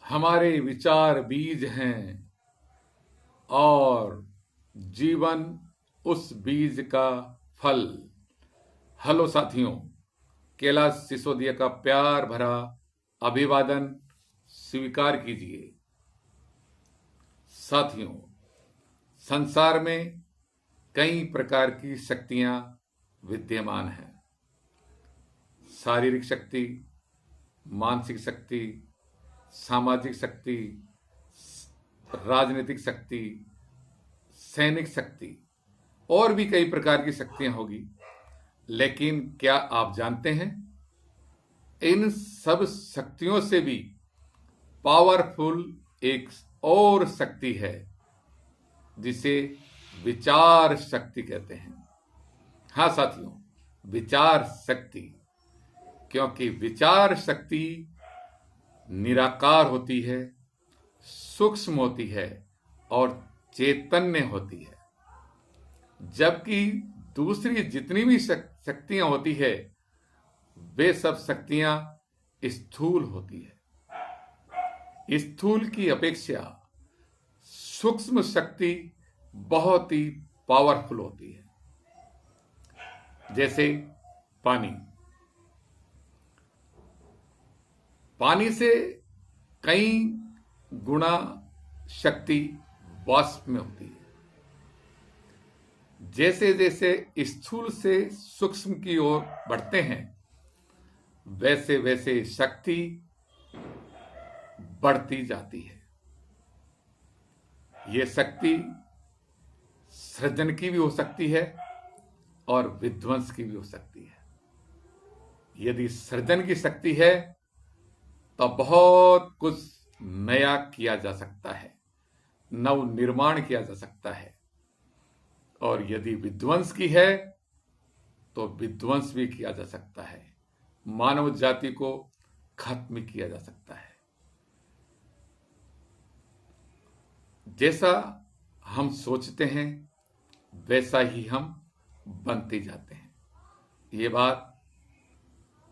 हमारे विचार बीज हैं और जीवन उस बीज का फल। हेलो साथियों, कैलाश सिसोदिया का प्यार भरा अभिवादन स्वीकार कीजिए। साथियों, संसार में कई प्रकार की शक्तियां विद्यमान हैं। शारीरिक शक्ति, मानसिक शक्ति, सामाजिक शक्ति, राजनीतिक शक्ति, सैनिक शक्ति और भी कई प्रकार की शक्तियां होगी। लेकिन क्या आप जानते हैं, इन सब शक्तियों से भी पावरफुल एक और शक्ति है जिसे विचार शक्ति कहते हैं। हाँ साथियों, विचार शक्ति, क्योंकि विचार शक्ति निराकार होती है, सूक्ष्म होती है और चैतन्य होती है, जबकि दूसरी जितनी भी शक्तियां होती है वे सब शक्तियां स्थूल होती है। स्थूल की अपेक्षा सूक्ष्म शक्ति बहुत ही पावरफुल होती है। जैसे पानी से कई गुना शक्ति वाष्प में होती है। जैसे जैसे स्थूल से सूक्ष्म की ओर बढ़ते हैं वैसे वैसे शक्ति बढ़ती जाती है। ये शक्ति सृजन की भी हो सकती है और विध्वंस की भी हो सकती है। यदि सृजन की शक्ति है तो बहुत कुछ नया किया जा सकता है, नव निर्माण किया जा सकता है। और यदि विध्वंस की है तो विध्वंस भी किया जा सकता है, मानव जाति को खत्म किया जा सकता है। जैसा हम सोचते हैं वैसा ही हम बनते जाते हैं। ये बात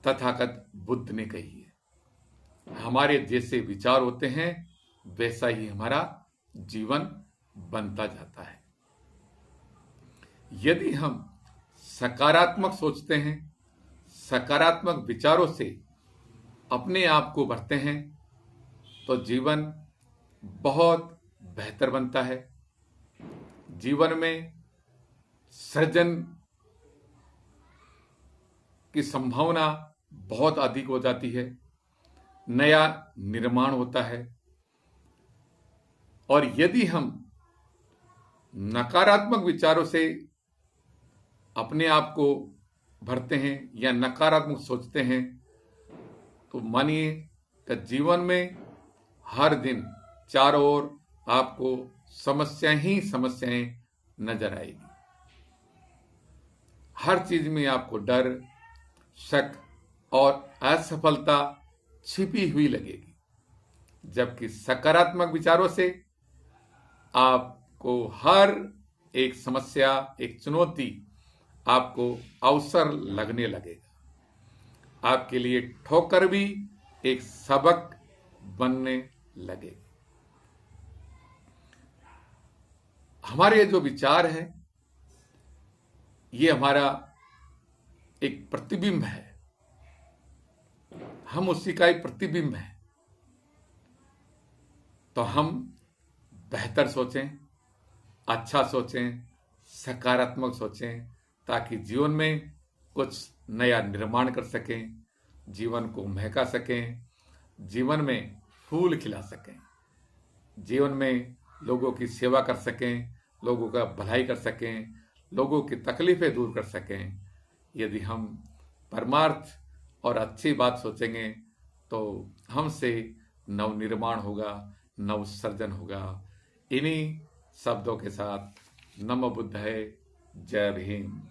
तथागत बुद्ध ने कही है। हमारे जैसे विचार होते हैं वैसा ही हमारा जीवन बनता जाता है। यदि हम सकारात्मक सोचते हैं, सकारात्मक विचारों से अपने आप को भरते हैं तो जीवन बहुत बेहतर बनता है। जीवन में सृजन की संभावना बहुत अधिक हो जाती है, नया निर्माण होता है। और यदि हम नकारात्मक विचारों से अपने आप को भरते हैं या नकारात्मक सोचते हैं तो मानिए कि जीवन में हर दिन चारों ओर आपको समस्याएं ही समस्याएं नजर आएगी। हर चीज में आपको डर, शक और असफलता छिपी हुई लगेगी। जबकि सकारात्मक विचारों से आपको हर एक समस्या, एक चुनौती आपको अवसर लगने लगेगा। आपके लिए ठोकर भी एक सबक बनने लगेगी। हमारे जो विचार है ये हमारा एक प्रतिबिंब है, हम उसी का एक प्रतिबिंब है। तो हम बेहतर सोचें, अच्छा सोचें, सकारात्मक सोचें ताकि जीवन में कुछ नया निर्माण कर सकें, जीवन को महका सकें, जीवन में फूल खिला सकें, जीवन में लोगों की सेवा कर सकें, लोगों का भलाई कर सकें, लोगों की तकलीफें दूर कर सकें। यदि हम परमार्थ और अच्छी बात सोचेंगे तो हमसे नव निर्माण होगा, नव सर्जन होगा। इन्हीं शब्दों के साथ नमो बुद्धाय, जय भीम।